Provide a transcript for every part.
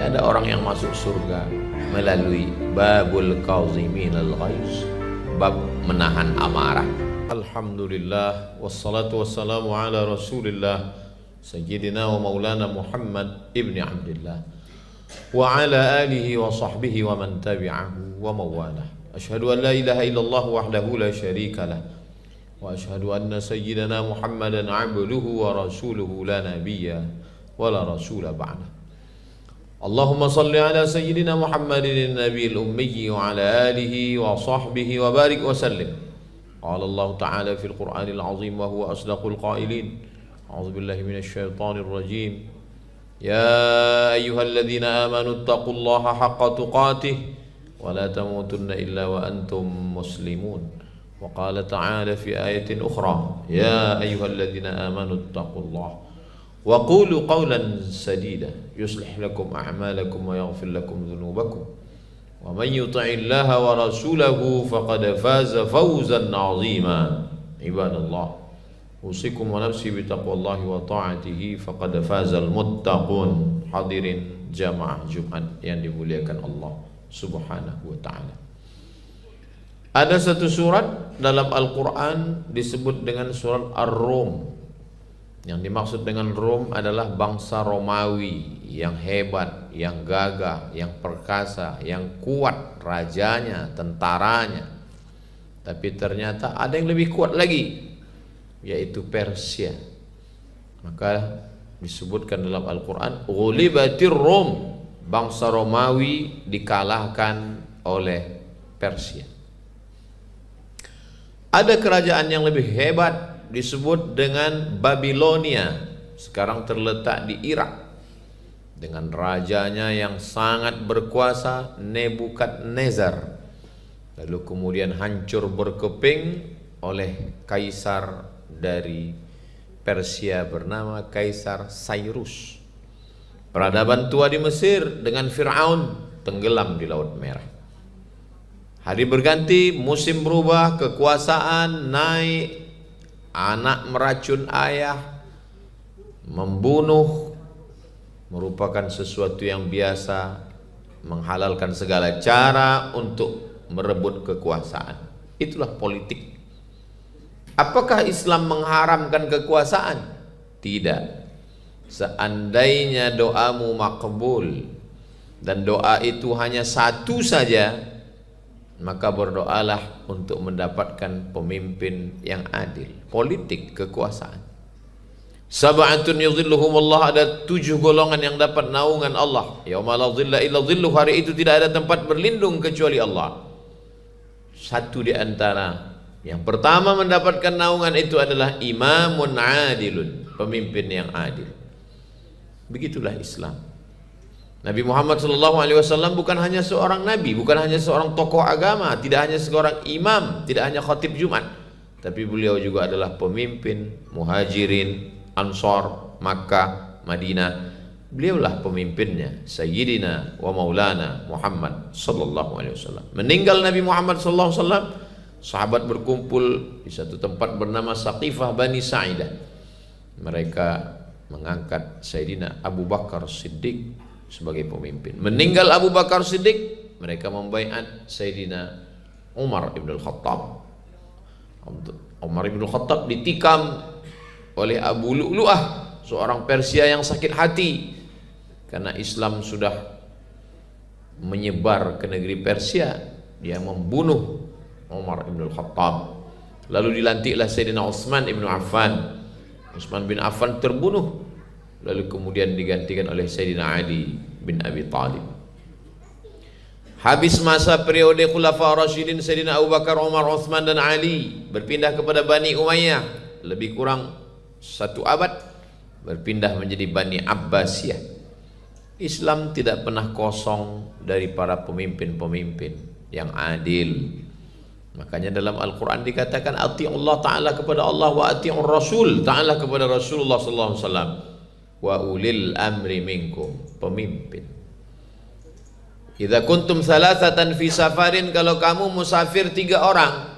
ada orang yang masuk surga melalui babul kaziminal ghaiz, bab menahan amarah. Alhamdulillah wassalatu wassalamu ala Rasulillah sayyidina wa maulana Muhammad ibni Abdillah wa ala alihi wa sahbihi wa man tabi'ahu wa mawalah. Asyhadu an la ilaha illallah wahdahu la syarika lah wa asyhadu anna sayyidina Muhammadan abduhu wa rasuluhu la nabiyya wa la rasula ba'da. Allahumma salli ala sayyidina Muhammadin nabiyil ummi wa ala alihi wa sahbihi wa barik wa sallim. Qala Allah ta'ala fil Qur'anil azim wa huwa asdaqul qailin. A'udzu billahi minasy syaithanir rajim. Ya ayyuhalladzina amanu taqullaha haqqa tuqatih wa la tamutunna illa wa antum muslimun. Wa qala ta'ala fi ayatin ukhra. Ya ayyuhalladzina amanu taqullaha wa qulu qawlan sadida yuslih lakum a'malakum wa yaghfir lakum dhunubakum wa man yuti'illaha wa rasulahu faqad faza fawzan 'azima. Ibadallah, usikum wa nafsi bi taqwallahi wa ta'atihi faqad fazal muttaqun. Hadirin jamaah Jumat yang dimuliakan Allah Subhanahu wa taala. Ada satu surat dalam Al-Qur'an disebut dengan surat Ar-Rum. Yang dimaksud dengan Rom adalah bangsa Romawi yang hebat, yang gagah, yang perkasa, yang kuat rajanya, tentaranya. Tapi ternyata ada yang lebih kuat lagi, yaitu Persia. Maka disebutkan dalam Al-Quran, ghulibatir Rom, bangsa Romawi dikalahkan oleh Persia. Ada kerajaan yang lebih hebat disebut dengan Babilonia, sekarang terletak di Irak, dengan rajanya yang sangat berkuasa, Nebukadnezar. Lalu kemudian hancur berkeping oleh kaisar dari Persia bernama Kaisar Cyrus. Peradaban tua di Mesir dengan Fir'aun tenggelam di Laut Merah. Hari berganti, musim berubah, kekuasaan naik. Anak meracun ayah, membunuh merupakan sesuatu yang biasa, menghalalkan segala cara untuk merebut kekuasaan. Itulah politik. Apakah Islam mengharamkan kekuasaan? Tidak. Seandainya doamu makbul dan doa itu hanya satu saja, maka berdoalah untuk mendapatkan pemimpin yang adil. Politik kekuasaan. Sab'atun yudhilluhumullah, ada 7 golongan yang dapat naungan Allah. Yauma la dhilla illa dhilluh, hari itu tidak ada tempat berlindung kecuali Allah. Satu di antara yang pertama mendapatkan naungan itu adalah imamun adilun, pemimpin yang adil. Begitulah Islam. Nabi Muhammad SAW bukan hanya seorang nabi, bukan hanya seorang tokoh agama, tidak hanya seorang imam, tidak hanya khatib Jumat, tapi beliau juga adalah pemimpin Muhajirin, Ansar, Makkah, Madinah. Beliaulah pemimpinnya, Sayyidina wa Maulana Muhammad SAW. Meninggal Nabi Muhammad SAW, sahabat berkumpul di satu tempat bernama Saqifah Bani Sa'idah. Mereka mengangkat Sayyidina Abu Bakar Siddiq sebagai pemimpin. Meninggal Abu Bakar Siddiq, mereka membaiat Sayyidina Umar ibn al-Khattab. Umar ibn al-Khattab ditikam oleh Abu Lu'lu'ah, seorang Persia yang sakit hati karena Islam sudah menyebar ke negeri Persia. Dia membunuh Umar ibn al-Khattab. Lalu dilantiklah Sayyidina Utsman ibn Affan. Utsman bin Affan terbunuh, lalu kemudian digantikan oleh Sayyidina Ali bin Abi Thalib. Habis masa periode Khulafa Rasyidin, Sayyidina Abu Bakar, Umar, Uthman dan Ali berpindah kepada Bani Umayyah, lebih kurang 1 abad, berpindah menjadi Bani Abbasiyah. Islam tidak pernah kosong dari para pemimpin-pemimpin yang adil. Makanya dalam Al-Quran dikatakan ati'ullah, ta'ala kepada Allah, wa ati'ur Rasul, ta'ala kepada Rasulullah SAW, wa ulil amri minkum, pemimpin. Idza kuntum thalathatan fi safarin, kalau kamu musafir 3 orang,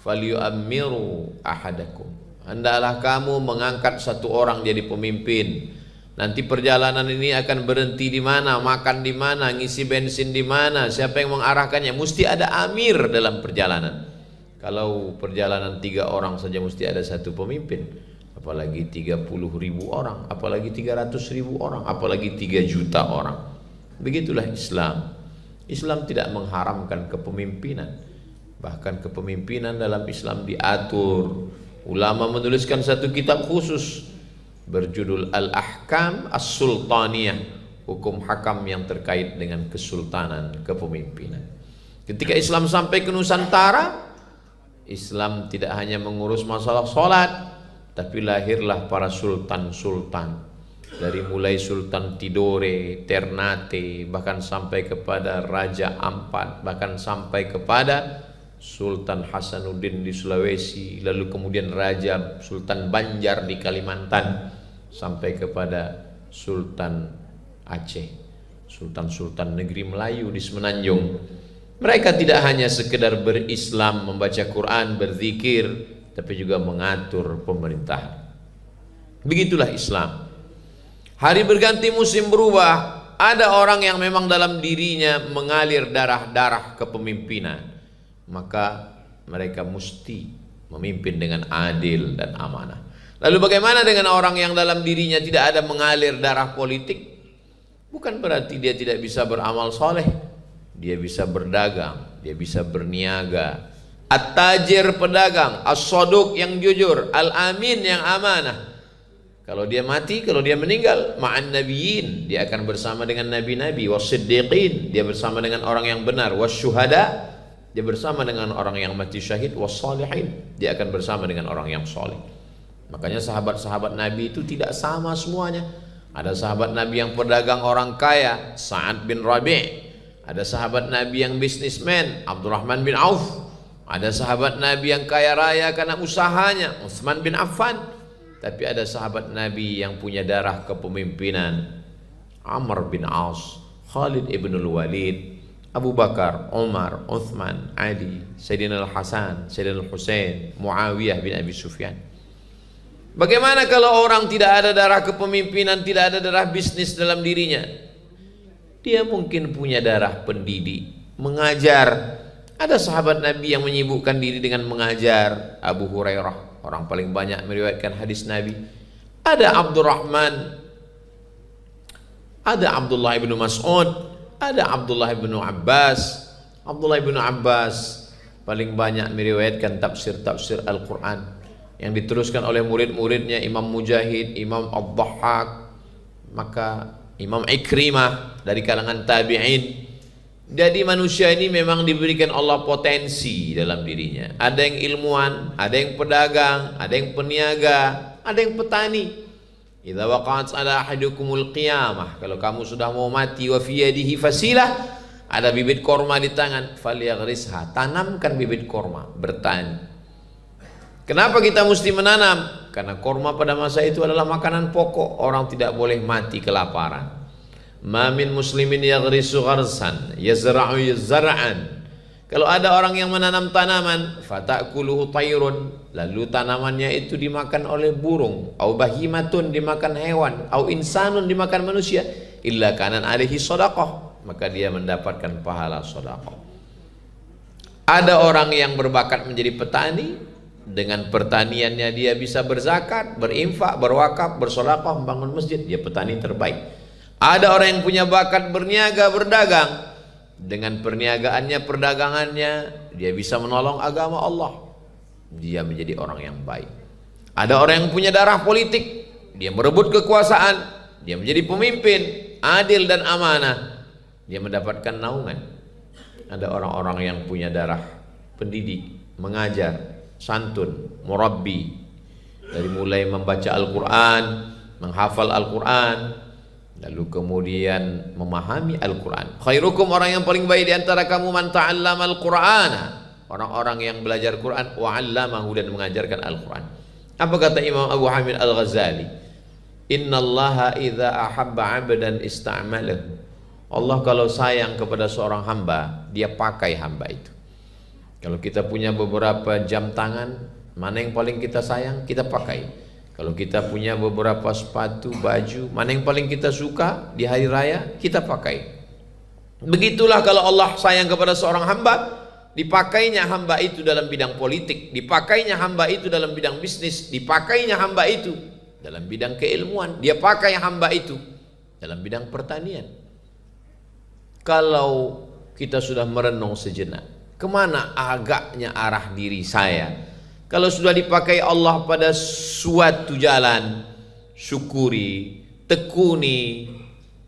falyu'ammiru ahadakum, hendaklah kamu mengangkat 1 orang jadi pemimpin. Nanti perjalanan ini akan berhenti di mana, makan di mana, ngisi bensin di mana, siapa yang mengarahkannya. Mesti ada amir dalam perjalanan. Kalau perjalanan 3 orang saja mesti ada satu pemimpin, apalagi 30.000 orang, apalagi 300.000 orang, apalagi 3 juta orang. Begitulah Islam. Islam tidak mengharamkan kepemimpinan. Bahkan kepemimpinan dalam Islam diatur. Ulama menuliskan satu kitab khusus berjudul Al-Ahkam As-Sultaniyah, hukum hakam yang terkait dengan kesultanan, kepemimpinan. Ketika Islam sampai ke Nusantara, Islam tidak hanya mengurus masalah sholat, tapi lahirlah para sultan-sultan. Dari mulai Sultan Tidore, Ternate, bahkan sampai kepada Raja Ampat, bahkan sampai kepada Sultan Hasanuddin di Sulawesi, lalu kemudian Raja Sultan Banjar di Kalimantan, sampai kepada Sultan Aceh, Sultan-Sultan negeri Melayu di Semenanjung. Mereka tidak hanya sekedar berislam, membaca Quran, berzikir, tapi juga mengatur pemerintahan. Begitulah Islam. Hari berganti, musim berubah. Ada orang yang memang dalam dirinya mengalir darah-darah kepemimpinan, maka mereka mesti memimpin dengan adil dan amanah. Lalu bagaimana dengan orang yang dalam dirinya tidak ada mengalir darah politik? Bukan berarti dia tidak bisa beramal soleh. Dia bisa berdagang, dia bisa berniaga. At-tajir pedagang, as-soduq yang jujur, al-amin yang amanah. Kalau dia mati, kalau dia meninggal, ma'an nabiyyin, dia akan bersama dengan nabi-nabi, was-siddiqin, dia bersama dengan orang yang benar, was-syuhada, dia bersama dengan orang yang mati syahid, was-salihin, dia akan bersama dengan orang yang soleh. Makanya sahabat-sahabat Nabi itu tidak sama semuanya. Ada sahabat Nabi yang pedagang orang kaya, Sa'ad bin Rabi'. Ada sahabat Nabi yang bisnismen, Abdurrahman bin Auf. Ada sahabat Nabi yang kaya raya karena usahanya, Utsman bin Affan. Tapi ada sahabat Nabi yang punya darah kepemimpinan, Amr bin As, Khalid ibn Walid, Abu Bakar, Umar, Uthman, Ali, Sayyidina Al-Hasan, Sayyidina Al-Husain, Muawiyah bin Abi Sufyan. Bagaimana kalau orang tidak ada darah kepemimpinan, tidak ada darah bisnis dalam dirinya? Dia mungkin punya darah pendidik, mengajar. Ada sahabat Nabi yang menyibukkan diri dengan mengajar. Abu Hurairah, orang paling banyak meriwayatkan hadis Nabi. Ada Abdurrahman, ada Abdullah ibnu Mas'ud, ada Abdullah ibnu Abbas. Abdullah ibnu Abbas paling banyak meriwayatkan tafsir-tafsir Al-Quran yang diteruskan oleh murid-muridnya Imam Mujahid, Imam Ad-Dhahhak, maka Imam Ikrimah dari kalangan tabi'in. Jadi manusia ini memang diberikan Allah potensi dalam dirinya. Ada yang ilmuwan, ada yang pedagang, ada yang peniaga, ada yang petani. Idza waqa'at ala ahadukumul qiyamah, kalau kamu sudah mau mati, wa fi yadihi fasilah, ada bibit korma di tangan, falyaghrisha, tanamkan bibit korma, bertani. Kenapa kita mesti menanam? Karena korma pada masa itu adalah makanan pokok. Orang tidak boleh mati kelaparan. Ma min muslimin yaghrisu gharsan yazra'u zar'an. Kalau ada orang yang menanam tanaman, fatakuluhu tayrun, lalu tanamannya itu dimakan oleh burung, au bahimatun, dimakan hewan, au insanun, dimakan manusia, illa kanan alaihi shadaqah, maka dia mendapatkan pahala sedekah. Ada orang yang berbakat menjadi petani, dengan pertaniannya dia bisa berzakat, berinfak, berwakaf, bersedekah, membangun masjid, dia petani terbaik. Ada orang yang punya bakat berniaga, berdagang, dengan perniagaannya, perdagangannya, dia bisa menolong agama Allah, dia menjadi orang yang baik. Ada orang yang punya darah politik, dia merebut kekuasaan, dia menjadi pemimpin, adil dan amanah, dia mendapatkan naungan. Ada orang-orang yang punya darah pendidik, mengajar, santun, murabbi, dari mulai membaca Al-Quran, menghafal Al-Quran, lalu kemudian memahami Al-Quran. Khairukum, orang yang paling baik di antara kamu, man ta'allama Al-Qur'ana, orang-orang yang belajar Quran, wa 'allamahu, dan mengajarkan Al-Quran. Apa kata Imam Abu Hamid Al-Ghazali? Innallaha idza ahabba 'abdan ista'malahu. Allah kalau sayang kepada seorang hamba, dia pakai hamba itu. Kalau kita punya beberapa jam tangan, mana yang paling kita sayang, kita pakai. Kalau kita punya beberapa sepatu, baju, mana yang paling kita suka di hari raya, kita pakai. Begitulah kalau Allah sayang kepada seorang hamba, dipakainya hamba itu dalam bidang politik, dipakainya hamba itu dalam bidang bisnis, dipakainya hamba itu dalam bidang keilmuan, dia pakai hamba itu dalam bidang pertanian. Kalau kita sudah merenung sejenak, kemana agaknya arah diri saya? Kalau sudah dipakai Allah pada suatu jalan, syukuri, tekuni,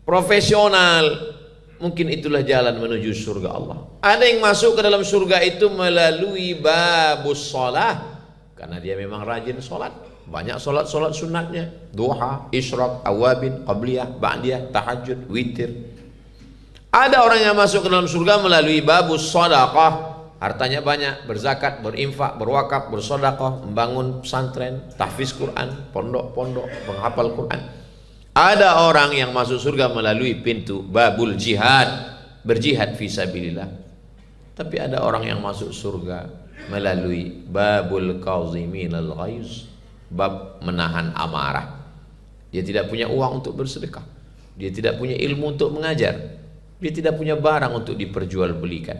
profesional, mungkin itulah jalan menuju surga Allah. Ada yang masuk ke dalam surga itu melalui babus sholah, karena dia memang rajin sholat. Banyak sholat sunatnya, duha, isyraq, awabin, qabliyah, ba'diyah, tahajud, witir. Ada orang yang masuk ke dalam surga melalui babus shadaqah, hartanya banyak, berzakat, berinfak, berwakaf, bersedekah, membangun pesantren, tahfiz Quran, pondok-pondok, menghafal Quran. Ada orang yang masuk surga melalui pintu babul jihad, berjihad fisabilillah. Tapi ada orang yang masuk surga melalui babul qaziminal ghaiz, bab menahan amarah. Dia tidak punya uang untuk bersedekah, dia tidak punya ilmu untuk mengajar, dia tidak punya barang untuk diperjualbelikan,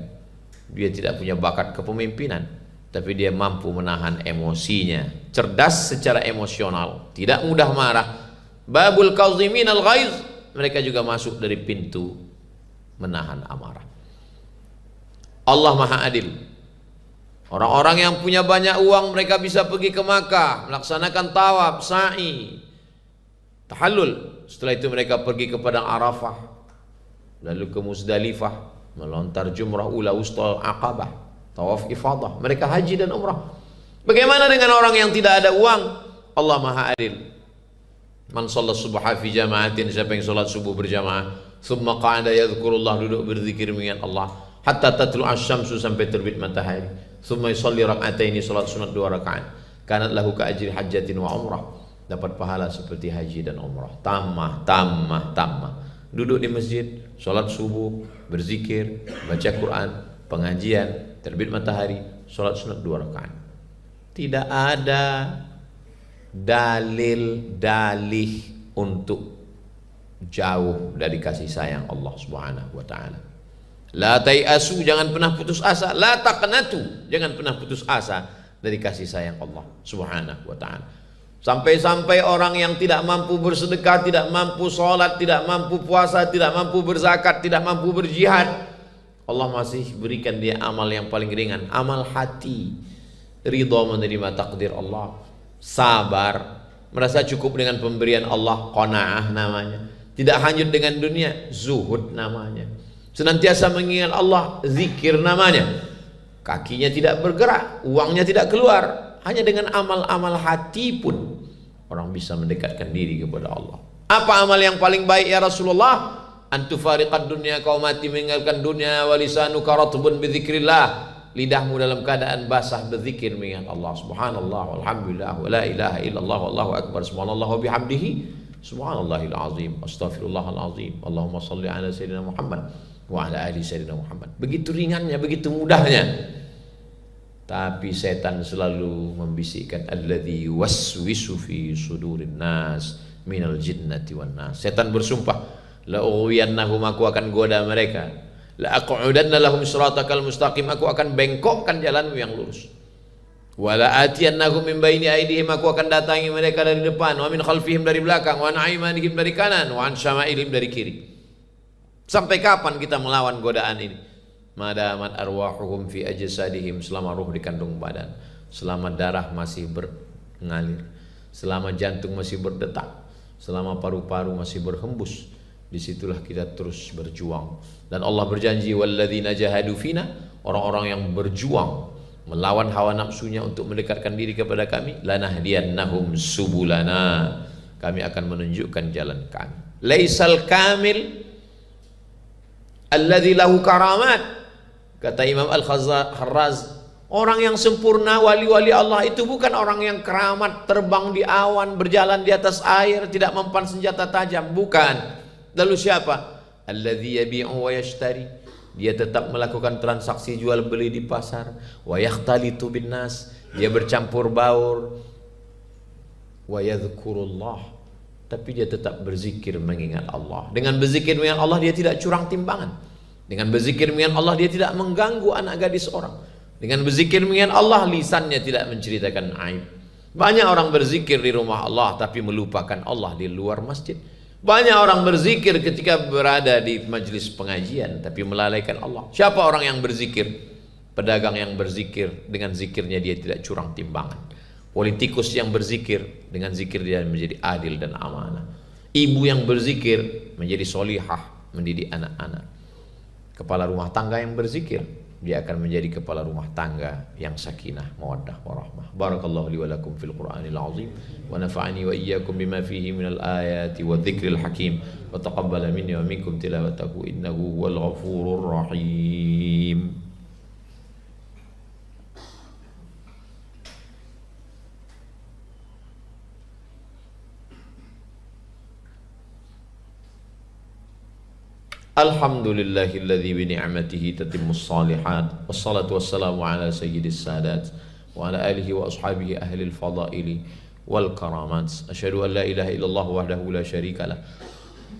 dia tidak punya bakat kepemimpinan, tapi dia mampu menahan emosinya, cerdas secara emosional, tidak mudah marah. Babul qazimin al ghaiz, mereka juga masuk dari pintu menahan amarah. Allah Maha Adil. Orang-orang yang punya banyak uang, mereka bisa pergi ke Makkah, melaksanakan tawaf, sa'i, tahallul. Setelah itu mereka pergi ke padang Arafah, lalu ke Muzdalifah, melontar jumrah ula wusta aqabah, tawaf ifadah, mereka haji dan umrah. Bagaimana dengan orang yang tidak ada uang? Allah Maha Adil. Man shalla subha fi jama'atin, siapa yang salat subuh berjamaah, thumma qa'ada yadhkurullah, duduk berzikir mengingat Allah, hatta tatlu asy-syamsu, sampai terbit matahari, thumma yusalli rak'ataini, salat sunat 2 rakaat, kanat lahu ka ajri hajjatin wa umrah, dapat pahala seperti haji dan umrah. Tamah. Duduk di masjid, sholat subuh, berzikir, baca Quran, pengajian, terbit matahari, sholat sunat 2 rakaat. Tidak ada dalil untuk jauh dari kasih sayang Allah Subhanahu wa ta'ala. La tai'asu, jangan pernah putus asa. La taqnatu, jangan pernah putus asa dari kasih sayang Allah Subhanahu wa ta'ala. Sampai-sampai orang yang tidak mampu bersedekah, tidak mampu sholat, tidak mampu puasa, tidak mampu berzakat, tidak mampu berjihad, Allah masih berikan dia amal yang paling ringan, amal hati, ridha menerima takdir Allah, sabar, merasa cukup dengan pemberian Allah, qanaah namanya, tidak hanyut dengan dunia, zuhud namanya, senantiasa mengingat Allah, zikir namanya, kakinya tidak bergerak, uangnya tidak keluar. Hanya dengan amal-amal hati pun orang bisa mendekatkan diri kepada Allah. Apa amal yang paling baik ya Rasulullah? Antufariqad dunya, kau mati meninggalkan dunia, walisanuka ratbun bidzikrillah, lidahmu dalam keadaan basah berzikir mengingat Allah. Subhanallah walhamdulillah wa la ilaha illallah wallahu akbar, subhanallah wa bihamdihi subhanallahil azim, astaghfirullahal azim, Allahumma shalli ala sayyidina Muhammad wa ala ali sayyidina Muhammad. Begitu ringannya, begitu mudahnya. Tapi setan selalu membisikkan, alladzi waswisu fi sudurin nas minal jinnati wan nas. Setan bersumpah, la ughwiyannahum, aku akan goda mereka, la aqudanna lahum siratakal mustaqim, aku akan bengkokkan jalanmu yang lurus, wala atiyannahum min baini aydihim, aku akan datangi mereka dari depan, wa min khalfihim, dari belakang, wa an aymanihim, dari kanan, wa an syama'ilihim, dari kiri. Sampai kapan kita melawan godaan ini? Madamat arwahuhum fi ajsadihim, selama ruh dikandung badan, selama darah masih mengalir, selama jantung masih berdetak, selama paru-paru masih berhembus, disitulah kita terus berjuang. Dan Allah berjanji, walladzina jahadu fina, orang-orang yang berjuang melawan hawa nafsunya untuk mendekatkan diri kepada kami, lanahdiyannahum subulana, kami akan menunjukkan jalan kami. Laisal kamil alladzi lahu karamat, kata Imam Al-Kharraz, orang yang sempurna, wali-wali Allah itu bukan orang yang keramat, terbang di awan, berjalan di atas air, tidak mempan senjata tajam, bukan. Lalu siapa? Alladzi yabi'u wa yashtari, dia tetap melakukan transaksi jual beli di pasar, wa yakhtalitu bin nas, dia bercampur baur wa yadhkurullah, tapi dia tetap berzikir mengingat Allah. Dengan berzikir mengingat Allah dia tidak curang timbangan. Dengan berzikir mengingat Allah dia tidak mengganggu anak gadis orang. Dengan berzikir mengingat Allah lisannya tidak menceritakan aib. Banyak orang berzikir di rumah Allah tapi melupakan Allah di luar masjid. Banyak orang berzikir ketika berada di majlis pengajian tapi melalaikan Allah. Siapa orang yang berzikir? Pedagang yang berzikir, dengan zikirnya dia tidak curang timbangan. Politikus yang berzikir, dengan zikir dia menjadi adil dan amanah. Ibu yang berzikir menjadi solihah, mendidik anak-anak. Kepala rumah tangga yang berzikir, dia akan menjadi kepala rumah tangga yang sakinah, mawaddah, warahmah. Barakallahu li wa lakum fil Qur'anil azim wa nafa'ani wa iyyakum bima fihi minal ayati wa dzikril hakim wa taqabbala minni wa minkum tilawatahu innahu huwal ghafurur rahim. Alhamdulillahilladzi bi ni'matihi tatimmus shalihat wassalatu wassalamu ala sayyidis sadat wa ala alihi wa ashabihi ahlil fadaili wal karamat. Asyhadu an la ilaha illallah wahdahu la syarikalah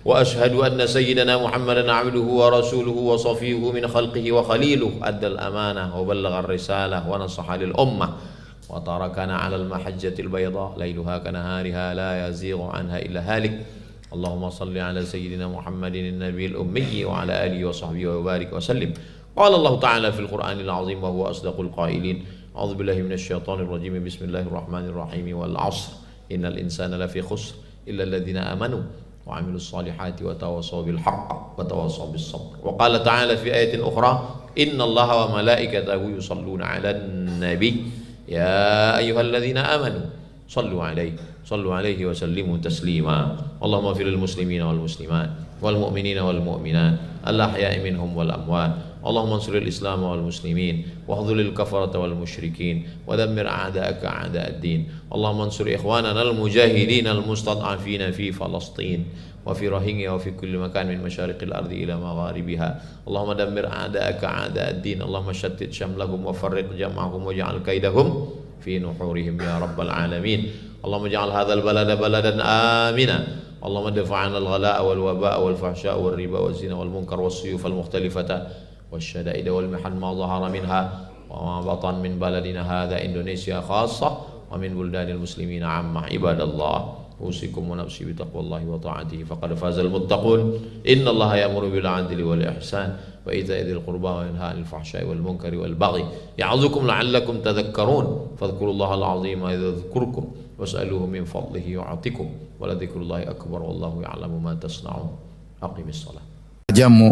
wa asyhadu anna sayyidana Muhammadan abduhu wa rasuluhu wa safiyuhu min khalqihi wa khaliluhu addal amanah wa ballagha ar-risalah wa nasaha lil ummah wa tarakana 'alal mahajjatil bayda lailuha kanahariha la yazighu anha illa halik. Allahumma salli ala sayyidina Muhammadin nabiyil ummi wa ala alihi wa sahbihi wa barik wa sallim. Qala Allah ta'ala fil Qur'anil azim wa huwa asdaqul qailin. A'udzu billahi minasy syaithanir rajim. Bismillahirrahmanirrahim. Wal 'ashr innal insana lafi khusr illa alladhina amanu wa 'amilus solihati wa tawassaw bil haqq wa tawassaw bis sabr. Wa qala ta'ala fi ayatin ukhra innallaha wa malaikatahu yusalluna 'alan nabi ya ayyuhalladzina amanu sallu 'alaihi wa sallimu taslima. Allahumma fil muslimina wal muslimat wal mu'minina wal mu'minat al ahya'i minhum wal amwat. Allahumma ansuril islam wal muslimin wa khudhulil kafarata wal musyrikin wa dammir a'da'aka a'da'ad din. Allahumma ansur ikhwanana al mujahidin al mustad'afina fi Falastin wa fi Rohingya wa fi kulli makan min masyariqil ardi ila magharibiha. Allahumma dammir a'da'aka a'da'ad din. Allahumma shattit shamlahum wa farriq jam'ahum wa ja'al kaidahum fi nuhurihim ya rabbal alamin. Allahumma ja'al hadzal balada baladan amina. Allahumma dafa'na al-ghalaa wal wabaa wal fahsyaa wal riba wal zina wal munkar was suyuf al mukhtalifata wasyada'id wal mihan ma dhahara minha wa ma batan min baladina hadha Indonesia khassah wa min buldanil muslimina 'amma. Ibadallah, usikum wa nafsi bi taqwallahi wa ta'atihi faqad fazal muttaqun. Innallaha ya'muru bil 'adli wal ihsan wa ita'i dzil qurba wa yanha 'anil fahsya'i wal munkari wal baghi ya'idzukum la'allakum tadhakkarun. Fadhkurullahal 'azima yadhkurkum was'aluhu min fadlihi yu'atikum wa la dzikrullahi akbar wallahu ya'lamu ma tasna'un. Aqimis shalah. Jamu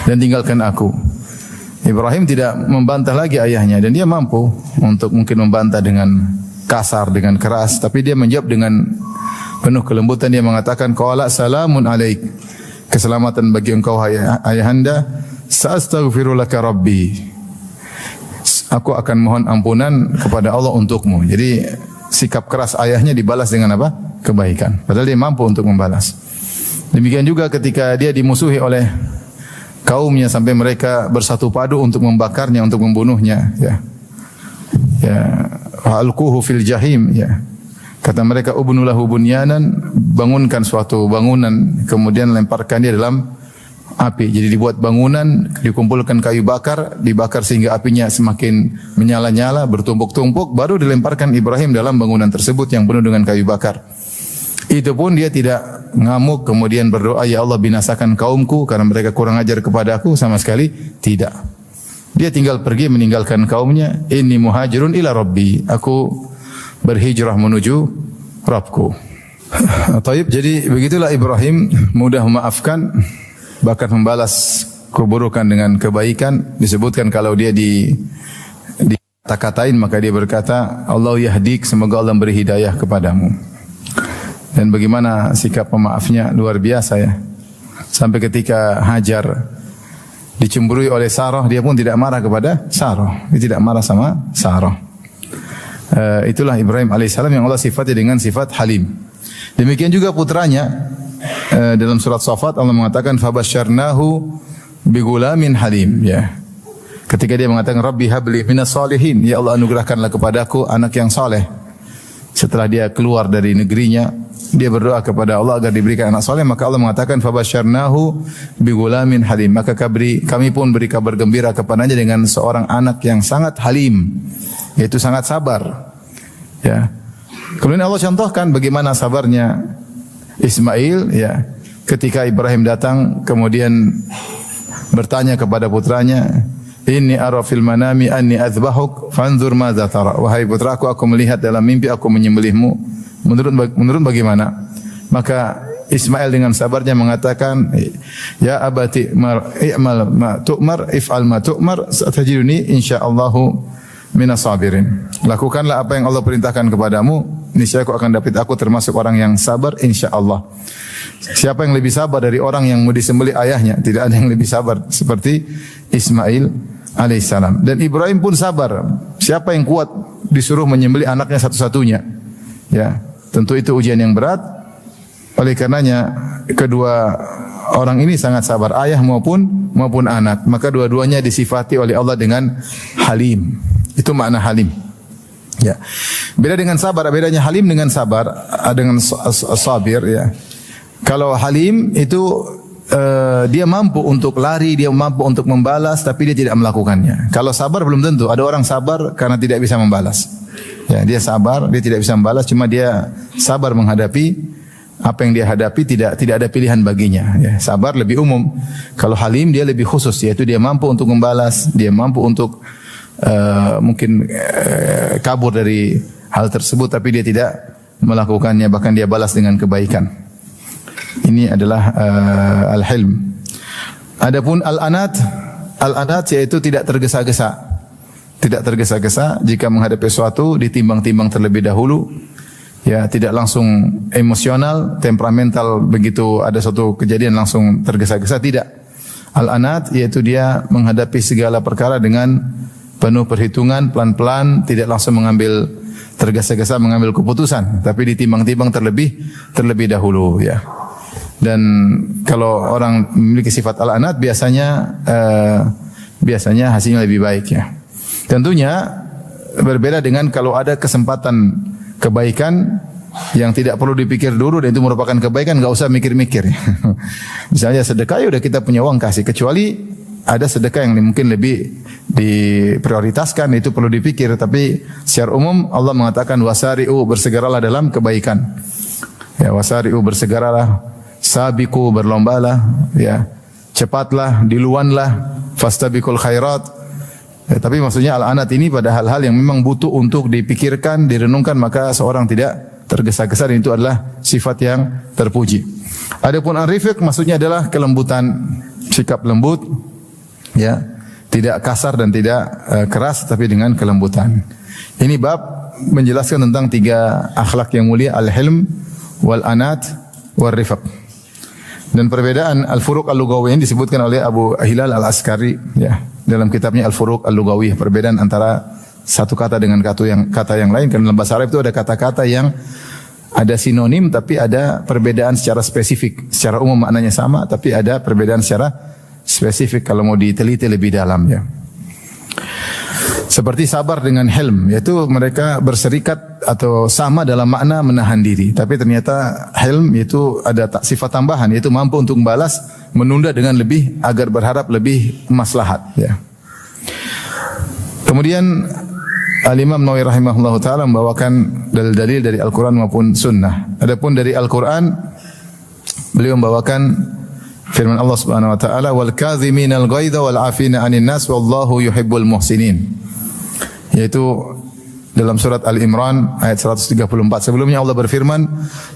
dan tinggalkan aku. Ibrahim tidak membantah lagi ayahnya dan dia mampu untuk mungkin membantah dengan kasar, dengan keras, tapi dia menjawab dengan penuh kelembutan. Dia mengatakan qala salamun alaik, keselamatan bagi engkau ayahanda, sa'astaghfiru laka rabbi, aku akan mohon ampunan kepada Allah untukmu. Jadi sikap keras ayahnya dibalas dengan apa? Kebaikan. Padahal dia mampu untuk membalas. Demikian juga ketika dia dimusuhi oleh kaumnya sampai mereka bersatu padu untuk membakarnya, untuk membunuhnya, ya. Ya, alquhu fil jahim, ya. Kata mereka ubnu lahu bunyanan, bangunkan suatu bangunan kemudian lemparkan dia dalam api. Jadi dibuat bangunan, dikumpulkan kayu bakar, dibakar sehingga apinya semakin menyala-nyala, bertumpuk-tumpuk, baru dilemparkan Ibrahim dalam bangunan tersebut yang penuh dengan kayu bakar. Itu pun dia tidak ngamuk kemudian berdoa, ya Allah binasakan kaumku karena mereka kurang ajar kepada aku, sama sekali tidak. Dia tinggal pergi meninggalkan kaumnya. Inni muhajirun ila rabbi, aku berhijrah menuju Rabbku. Taib, jadi begitulah Ibrahim mudah memaafkan, bahkan membalas keburukan dengan kebaikan. Disebutkan kalau dia dikata-katain maka dia berkata, Allah yahdik, semoga Allah beri hidayah kepadamu. Dan bagaimana sikap pemaafnya luar biasa, ya. Sampai ketika Hajar dicemburui oleh Sarah, dia pun tidak marah kepada Sarah. Dia tidak marah sama Sarah. Itulah Ibrahim alaihissalam yang Allah sifati dengan sifat halim. Demikian juga putranya. Dalam surat Shafat Allah mengatakan fabasyarnahu bigulamin halim, ya. Ketika dia mengatakan Rabbi habli minas salihin, ya Allah anugerahkanlah kepadaku anak yang saleh. setelah dia keluar dari negerinya, dia berdoa kepada Allah agar diberikan anak soleh, maka Allah mengatakan fabasyarnahu bigulamin halim. Maka kami pun beri kabar gembira kepadanya dengan seorang anak yang sangat halim, yaitu sangat sabar. Ya. Kemudian Allah contohkan bagaimana sabarnya Ismail, ya. Ketika Ibrahim datang kemudian bertanya kepada putranya, "Inni ara fil manami anni azbahuk fanzur madza tara." Wahai putraku, aku melihat dalam mimpi aku menyembelihmu. Menurut bagaimana? Maka Ismail dengan sabarnya mengatakan, "Ya abati i'mal ma tu'mar, if'al ma tu'mar, satajiduni insyaallahu minas sabirin." Lakukanlah apa yang Allah perintahkan kepadamu, niscaya aku termasuk orang yang sabar insyaallah. Siapa yang lebih sabar dari orang yang mau disembelih ayahnya? Tidak ada yang lebih sabar seperti Ismail alaihissalam. Dan Ibrahim pun sabar. Siapa yang kuat disuruh menyembelih anaknya satu-satunya? Ya, tentu itu ujian yang berat. Oleh karenanya kedua orang ini sangat sabar, ayah maupun anak. Maka dua-duanya disifati oleh Allah dengan halim. Itu makna halim. Ya. Beda dengan sabar, bedanya halim dengan sabar, dengan sabir, ya. Kalau halim itu dia mampu untuk lari, dia mampu untuk membalas, tapi dia tidak melakukannya. Kalau sabar belum tentu. Ada orang sabar karena tidak bisa membalas. Ya, dia sabar, dia tidak bisa membalas, cuma dia sabar menghadapi apa yang dia hadapi, tidak ada pilihan baginya. Ya, sabar lebih umum. Kalau halim dia lebih khusus, yaitu dia mampu untuk membalas, dia mampu untuk mungkin kabur dari hal tersebut, tapi dia tidak melakukannya, bahkan dia balas dengan kebaikan. Ini adalah al-hilm. Adapun al-anat yaitu tidak tergesa-gesa. Tidak tergesa-gesa jika menghadapi sesuatu, ditimbang-timbang terlebih dahulu. Ya, tidak langsung emosional, temperamental, begitu ada suatu kejadian langsung tergesa-gesa, tidak. Al-anat yaitu dia menghadapi segala perkara dengan penuh perhitungan, pelan-pelan, tidak langsung tergesa-gesa mengambil keputusan, tapi ditimbang-timbang terlebih dahulu, ya. Dan kalau orang memiliki sifat al-anat biasanya hasilnya lebih baik, ya. Tentunya berbeda dengan kalau ada kesempatan kebaikan yang tidak perlu dipikir dulu dan itu merupakan kebaikan, enggak usah mikir-mikir. Misalnya sedekah, ya udah kita punya uang kasih, kecuali ada sedekah yang mungkin lebih diprioritaskan, itu perlu dipikir, tapi secara umum Allah mengatakan wasari'u, bersegeralah dalam kebaikan. Ya, wasari'u, bersegeralah, sabiqu, berlombalah, ya. Cepatlah, diluanlah, fastabiqul khairat. Ya, tapi maksudnya al-anat ini pada hal-hal yang memang butuh untuk dipikirkan, direnungkan, maka seorang tidak tergesa-gesa, dan itu adalah sifat yang terpuji. Adapun ar-rifq maksudnya adalah kelembutan, sikap lembut, ya, tidak kasar dan tidak keras, tapi dengan kelembutan. Ini bab menjelaskan tentang 3 akhlak yang mulia, al-hilm, wal-anat, wal-rifq. Dan perbedaan al-furuq al-lugawi ini disebutkan oleh Abu Hilal al-Askari, ya, dalam kitabnya al-furuq al-lugawi, perbedaan antara satu kata dengan kata yang lain. Karena dalam bahasa Arab itu ada kata-kata yang ada sinonim tapi ada perbedaan secara spesifik. Secara umum maknanya sama tapi ada perbedaan secara spesifik kalau mau diteliti lebih dalam, ya. Seperti sabar dengan hilm, yaitu mereka berserikat atau sama dalam makna menahan diri. Tapi ternyata hilm itu ada sifat tambahan, yaitu mampu untuk membalas, menunda dengan lebih agar berharap lebih maslahat, ya. Kemudian Al-Imam Nawawi rahimahullah ta'ala membawakan dalil-dalil dari Al-Quran maupun Sunnah. Adapun dari Al-Quran, beliau membawakan firman Allah Subhanahu wa taala, wal kadhiminal ghaidha wal 'afina 'anil nas wallahu yuhibbul muhsinin. Yaitu dalam surat Al-Imran ayat 134. Sebelumnya Allah berfirman,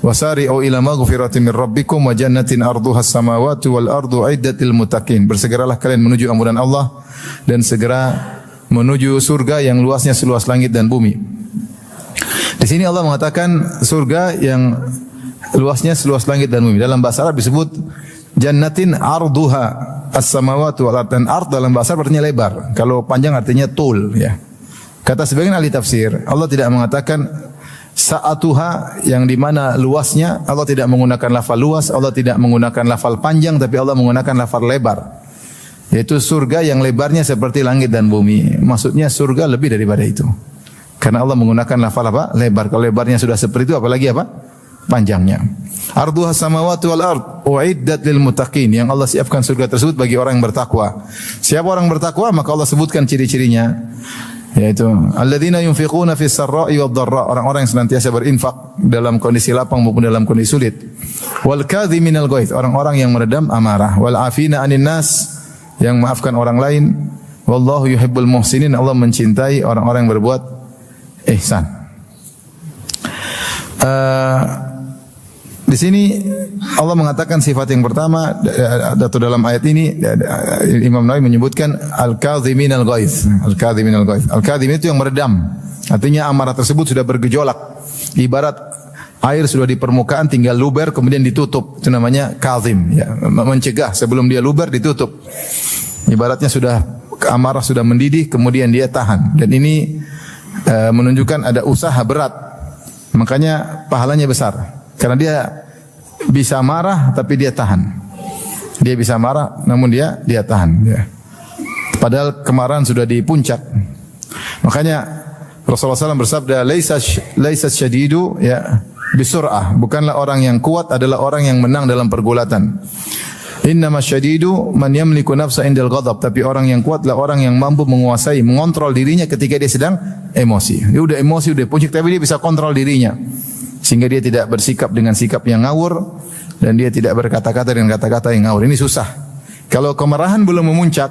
wasari'u ila maghfiratin min rabbikum wa jannatin arduhas samawati wal ardu 'iddatil muttaqin. Bersegeralah kalian menuju ampunan Allah dan segera menuju surga yang luasnya seluas langit dan bumi. Di sini Allah mengatakan surga yang luasnya seluas langit dan bumi. Dalam bahasa Arab disebut jannatin arduha as-samawati wal ard. Dan ard dalam bahasa Arab artinya lebar. Kalau panjang artinya tul, ya. Kata sebagian ahli tafsir, Allah tidak mengatakan sa'atuha yang di mana luasnya. Allah tidak menggunakan lafal luas, Allah tidak menggunakan lafal panjang, tapi Allah menggunakan lafal lebar. Yaitu surga yang lebarnya seperti langit dan bumi. Maksudnya surga lebih daripada itu. Karena Allah menggunakan lafal apa? Lebar. Kalau lebarnya sudah seperti itu apalagi apa? Panjangnya. Arduha samawati wal ard uiddat lil muttaqin. Yang Allah siapkan surga tersebut bagi orang yang bertakwa. Siapa orang bertakwa? Maka Allah sebutkan ciri-cirinya, yaitu alladzina yunfiquna fis sarra'i wad dharra, orang-orang yang senantiasa berinfak dalam kondisi lapang maupun dalam kondisi sulit. Wal kadhiminal ghaidz, orang-orang yang meredam amarah. Wal afina 'anil nas, yang maafkan orang lain. Wallahu yuhibbul muhsinin, Allah mencintai orang-orang yang berbuat ihsan. Di sini Allah mengatakan sifat yang pertama atau dalam ayat ini Imam Nawawi menyebutkan al-kadhiminal ghaidz. Al-kadhiminal ghaidz. Al-kadhim itu yang meredam. Artinya amarah tersebut sudah bergejolak. Ibarat air sudah di permukaan tinggal luber kemudian ditutup. Itu namanya kadhim, ya, mencegah sebelum dia luber ditutup. Ibaratnya sudah amarah sudah mendidih kemudian dia tahan. Dan ini menunjukkan ada usaha berat. Makanya pahalanya besar. Karena dia bisa marah tapi dia tahan. Dia bisa marah namun dia tahan, ya. Padahal kemarahan sudah di puncak. Makanya Rasulullah SAW bersabda, laisa syadidu ya bisur'ah. Bukanlah orang yang kuat adalah orang yang menang dalam pergulatan. Innama syadidu man yamliku nafsa indal ghadab. Tapi orang yang kuat adalah orang yang mampu menguasai, mengontrol dirinya ketika dia sedang emosi. Dia udah emosi, udah puncak tapi dia bisa kontrol dirinya. Sehingga dia tidak bersikap dengan sikap yang ngawur dan dia tidak berkata-kata dengan kata-kata yang ngawur. Ini susah. Kalau kemarahan belum memuncak,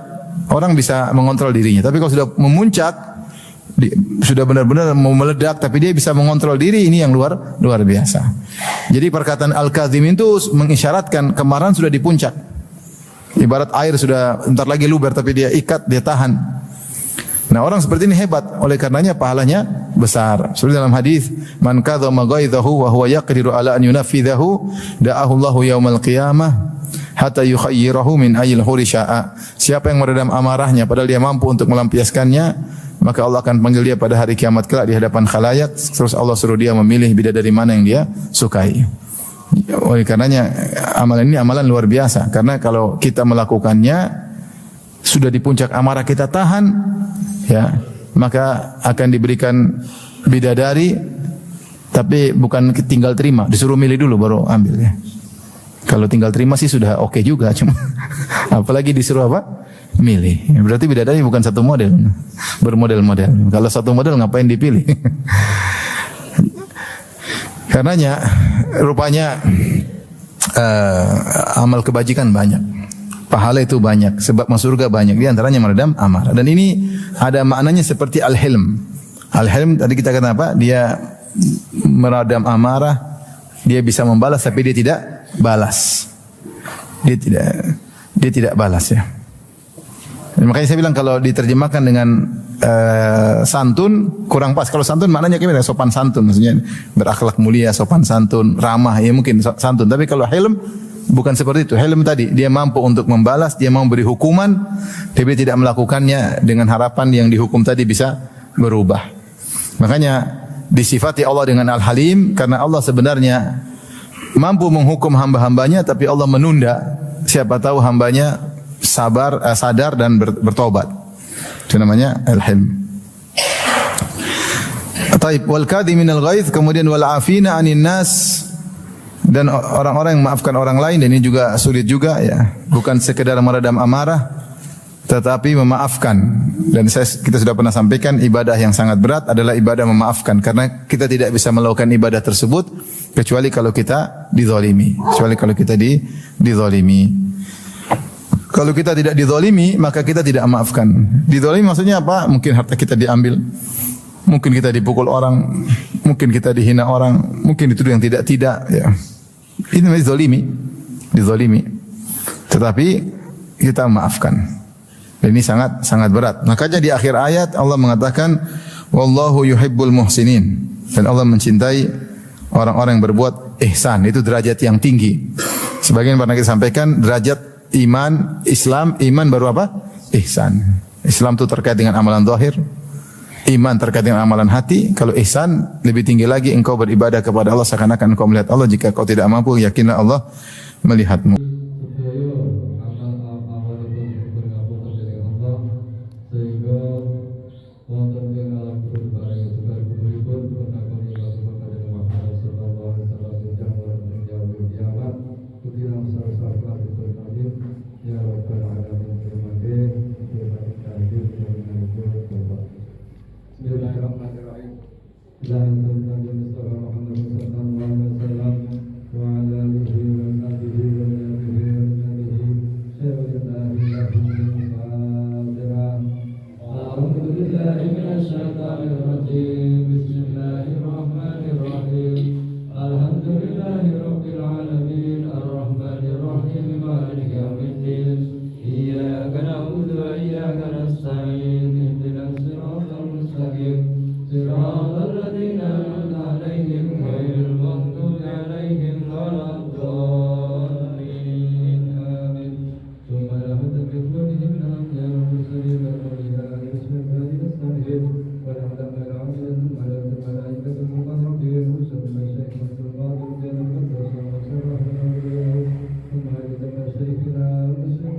orang bisa mengontrol dirinya. Tapi kalau sudah memuncak, sudah benar-benar mau meledak, tapi dia bisa mengontrol diri, ini yang luar biasa. Jadi perkataan al-kadhim itu mengisyaratkan kemarahan sudah di puncak. Ibarat air sudah bentar lagi luber, tapi dia ikat, dia tahan. Nah, orang seperti ini hebat, oleh karenanya pahalanya besar. Seperti dalam hadis, man kadzama ghaidhahu wa huwa yaqdiru ala an yunafidhahu da'ahu Allahu yaumal qiyamah hatta yukhayyirahu min ayyil huri syaa. Siapa yang meredam amarahnya padahal dia mampu untuk melampiaskannya, maka Allah akan panggil dia pada hari kiamat kelak di hadapan khalayak, terus Allah suruh dia memilih bidadari mana yang dia sukai. Oleh karenanya amalan ini amalan luar biasa, karena kalau kita melakukannya sudah di puncak amarah kita tahan, ya, maka akan diberikan bidadari, tapi bukan tinggal terima, disuruh milih dulu baru ambil, ya. Kalau tinggal terima sih sudah oke juga, cuma apalagi disuruh apa? Milih. Berarti bidadari bukan satu model, bermodel-model. Kalau satu model ngapain dipilih? Karenanya rupanya amal kebajikan banyak. Pahala itu banyak, sebab masuk surga banyak. Di antaranya meredam amarah. Dan ini ada maknanya seperti al-hilm. Al-hilm tadi kita kata apa? Dia meredam amarah, dia bisa membalas tapi dia tidak balas. Dia tidak balas, ya. Dan makanya saya bilang kalau diterjemahkan dengan santun kurang pas. Kalau santun maknanya kayak sopan santun, maksudnya berakhlak mulia, sopan santun, ramah, ya mungkin santun. Tapi kalau hilm bukan seperti itu. Hilm tadi dia mampu untuk membalas, dia mau beri hukuman, tapi tidak melakukannya dengan harapan yang dihukum tadi bisa berubah. Makanya disifati Allah dengan Al-Halim karena Allah sebenarnya mampu menghukum hamba-hambanya, tapi Allah menunda. Siapa tahu hambanya sadar dan bertobat. Itu namanya Al-Hilm. Taib wal kadhiminal ghaidz, kemudian wal afina 'anil nas, dan orang-orang yang memaafkan orang lain. Dan ini juga sulit juga, ya. Bukan sekedar meredam amarah, tetapi memaafkan. Dan kita sudah pernah sampaikan, ibadah yang sangat berat adalah ibadah memaafkan. Karena kita tidak bisa melakukan ibadah tersebut kecuali kalau kita dizalimi. Kalau kita tidak dizalimi, maka kita tidak memaafkan. Dizalimi maksudnya apa? Mungkin harta kita diambil, mungkin kita dipukul orang, mungkin kita dihina orang, mungkin dituduh yang tidak, ya. Ini namanya dizalimi. Tetapi kita maafkan. Dan ini sangat berat. Makanya di akhir ayat Allah mengatakan wallahu yuhibbul muhsinin, dan Allah mencintai orang-orang yang berbuat ihsan. Itu derajat yang tinggi. Sebagian pernah kita sampaikan derajat iman, Islam, iman baru apa? Ihsan. Islam itu terkait dengan amalan zahir, iman terkait dengan amalan hati. Kalau ihsan lebih tinggi lagi, engkau beribadah kepada Allah seakan-akan engkau melihat Allah. Jika kau tidak mampu, yakinlah Allah melihatmu. Sehingga wonten ing alam berbaring sebagai وإياك نستعين اهدنا الصراط المستقيم صراط الذين أنعمت عليهم غير المغضوب عليهم ولا الضالين آمين ثم لابد بقولهم الأنبياء والمرسلين والأولياء يسمع هذه الصالحين ونعلم العبد الملائكة الملائكة المقربين وسلم الشيخ عبد القادر بن القدس وسره الأولياء ثم إلى شيخنا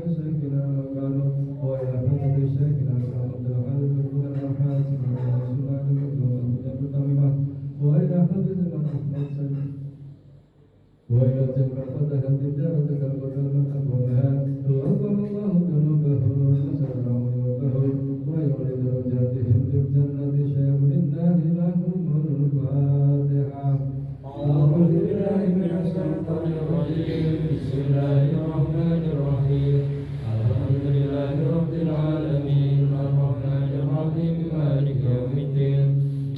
وشيخنا وقالوا وإلى حضرة شيخنا عبد الحليم بن الحاسم وسلمان بن الطميمة وإلى حضرة محمد سليم وإلى تلك فتح الدار تكبر من أبوها توفى الله ذنوبه وسر عيوبه ويعلي درجاتهم في الجنة شيخ لله لهم الفاتحة أعوذ بالله من الشيطان الرجيم بسم الله الرحمن الرحيم الحمد لله رب العالمين الرحمن الرحيم مالك يوم الدين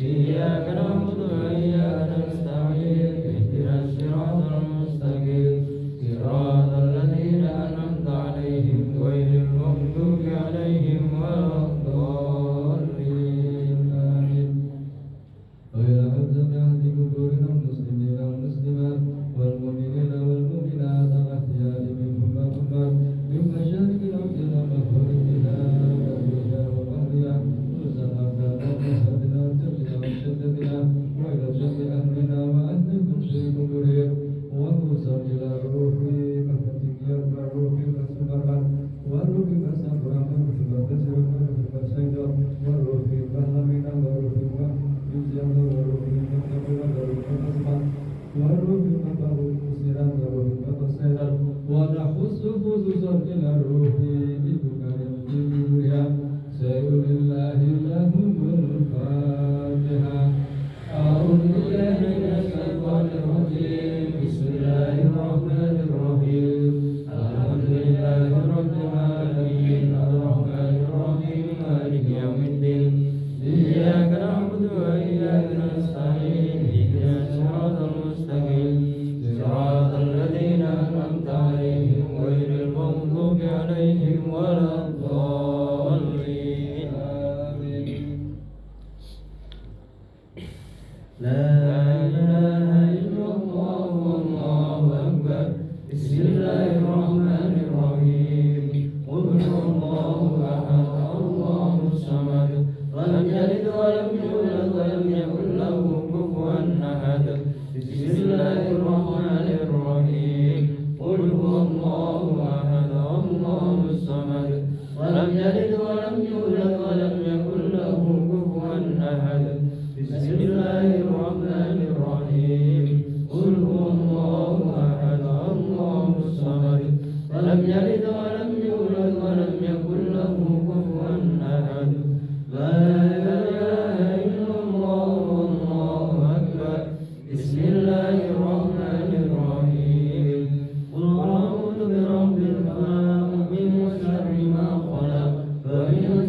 إياك نعبد وإياك نستعين اهدنا الصراط المستقيم صراط الذين أنعمت عليهم غير المغضوب عليهم ولا الضالين آمين وإلى حفظ أهل قبورنا المسلمين والمسلمات والمؤمنين والمؤمنات الأحياء منهم والأموات من مشارق الأرض ومغاربها والرجال والأغنياء رزقنا وأهلنا وجدنا وشددنا وإلى جميع أهلنا وأهلكم في قبورهم وأوصل إلى الروح كفتكيات والروح كسبرات والروح كسبرات والروح كسبرات والروح والروح كهلمنا والروح كيزيان والروح كسبرات والروح كسبرات والروح كسبرات والروح كسبرات ونحس خصوصا إلى الروح بذكر الدنيا سيد الله لهم الفاتحة أعوذ بالله من الشيطان الرجيم بسم الله الرحمن الرحيم الحمد لله رب العالمين الرحمن الرحيم مالك يوم الدين إياك نعبد وإياك نستعين اهدنا الصراط المستقيم صراط الذين أنعمت عليهم غير المغضوب عليهم ولا الضالين آمين لا إله إلا الله والله أكبر بسم الله الرحمن الرحيم قل هو الله أحد الله الصمد لم يلد ولم يولد ولم يكن له كفوا أحد بسم الله الرحمن الرحيم قل هو الله أحد الله الصمد لم يلد ولم يولد ولم يكن له كفوا أحد بسم الله الرحمن الرحيم قل هو الله أحد الله الصمد لم يلد ولم يولد ولم يكن له كفوا أحد لا إله إلا الله والله أكبر بسم الله الرحمن الرحيم قل أعوذ برب الفلق من شر ما خلق ومن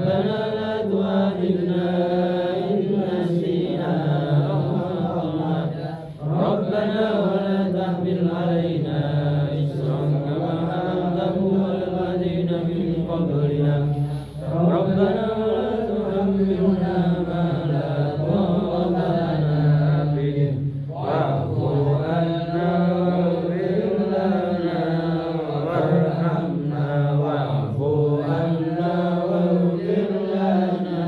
ربنا لا تؤاخذنا إن نسينا أو أخطأنا ربنا ولا تحمل علينا إصرا كما حملته على الذين من قبلنا ربنا ولا تحملنا ما لا طاقة لنا به واعف عنا واغفر لنا وارحمنا واعف عنا واغفر لنا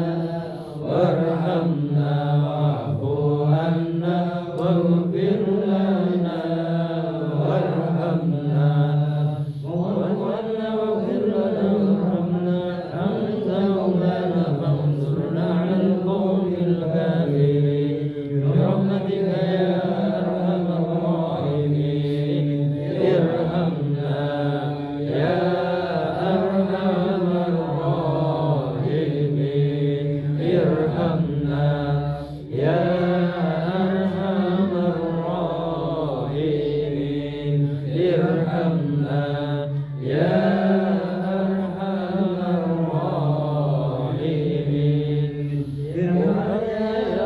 وارحمنا واعف عنا واغفر لنا وارحمنا واغفر لنا وارحمنا أنت مولانا فانصرنا على القوم الكافرين برحمتك يا أرحم الراحمين ارحمنا يا أرحم الراحمين ارحمنا يا أرحم الراحمين ارحمنا يا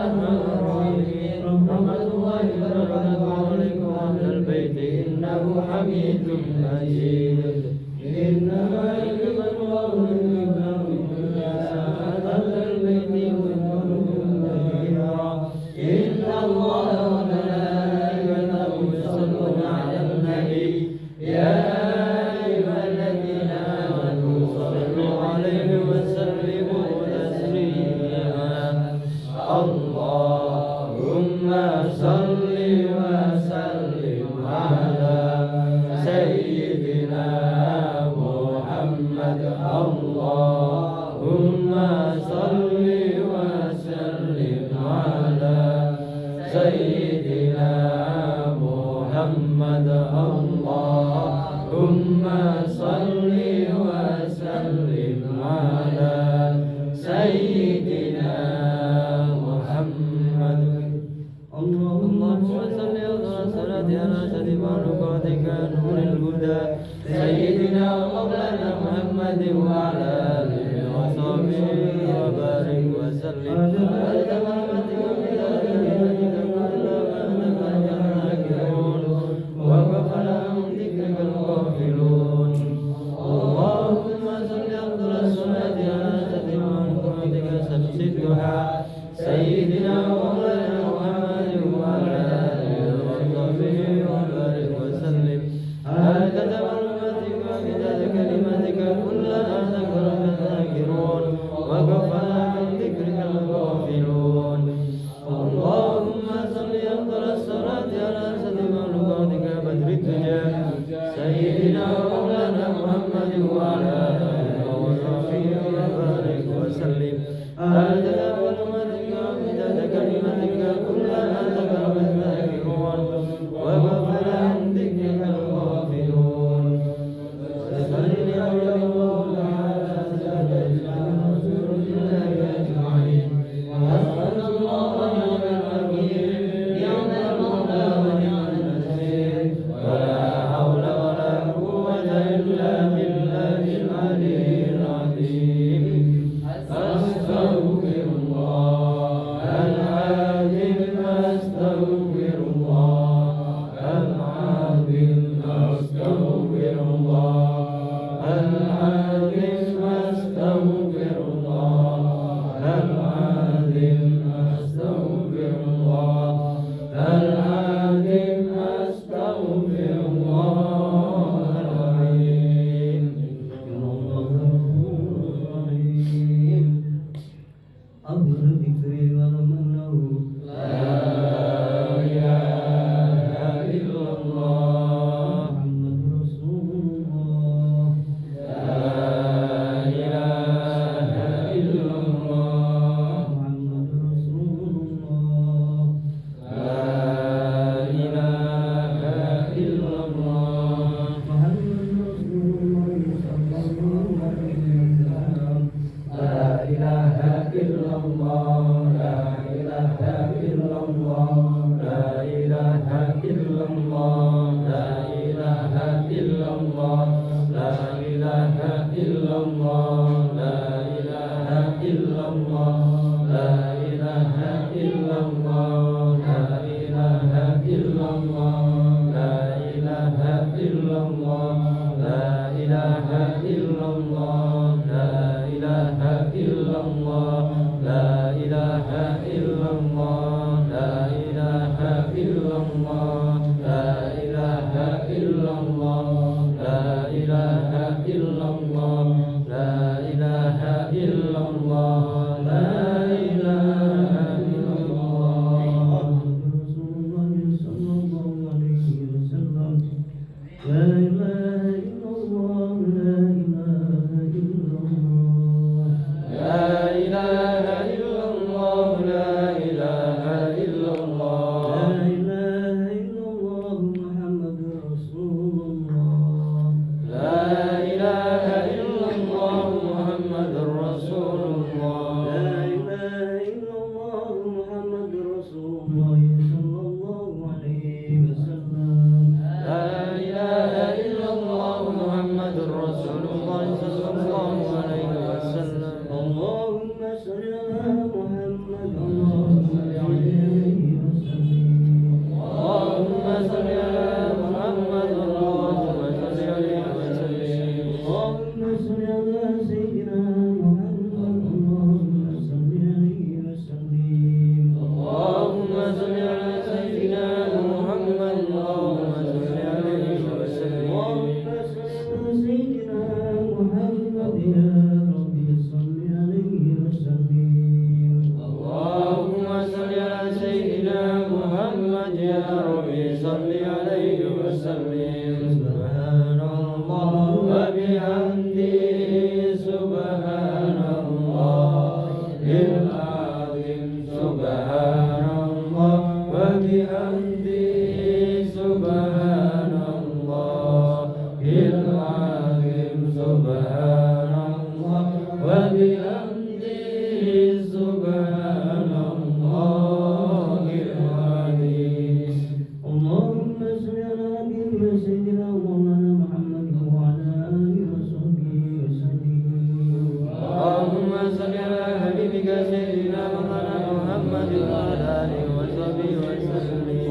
أرحم الراحمين رحمة الله وبركاته عليكم أهل البيت إنه حميد مجيد إنما يكبر الله أهل البيت وإنهم كثيرا إن الله وملائكته يصلون على النبي يا أيها الذين آمنوا صلوا عليه وسلموا تسليما اللهم صل وسلم على سيدنا محمد اللهم صل وسلم على سيدنا محمد اللهم صل وسلم على سيدنا محمد اللهم صل وسلم على سيدنا مخلوقاتك نور الهدى سيدنا ومولانا محمد وعلى آله وصحبه وبارك وسلم على برحمتك وبذاتك وغفر عن ذكرك الغافلون اللهم صل أفضل الصلاة على سيدنا محمد شمس الضحى سيدنا ومولانا محمد وعلى آله وصحبه وبارك وسلم هكذا برحمتك وبذات كلمتك كلها ذكرك الذاكرون وغفر عن ذكرك الغافلون اللهم صل أفضل الصلاة على سيدنا مخلوقاتك بدر الدجى سيدنا ومولانا محمد وعلى آله وصحبه وبارك وسلم هكذا برحمتك وبذات كلمتك كلها ذكرك الذاكرون وغفر عن ذكرك الغافلون صل على الله تعالى سيدنا رسول الله أجمعين حسبنا الله ونعم الوكيل نعم المولى ونعم النصير ولا حول ولا قوة إلا بالله العلي العظيم أستغفر الله العظيم أستغفر الله العظيم أستغفر الله العظيم أستغفر الله العظيم أستغفر الله العظيم أستغفر الله العظيم أمر ذكري ولمنه لا إله إلا الله محمد رسول الله لا إله إلا الله محمد رسول الله لا إله إلا الله محمد رسول الله صلى الله عليه وسلم لا إله إلا الله لا إله إلا الله لا إله إلا الله لا إله إلا الله لا إله إلا الله لا إله محمد يا ربي صل عليه وسلم. اللهم صل على سيدنا محمد يا ربي صل عليه وسلم. سبحان الله وبحمده سبحان الله العظيم. سبحان الله وبحمده سبحان الله العظيم. سبحان الله وبحمده سبحان الله العظيم. اللهم صل على نبينا سيدنا مولانا محمد وعلى آله وصحبه وسلم. اللهم صل على حبيبك سيدنا مولانا محمد وعلى آله وصحبه وسلم.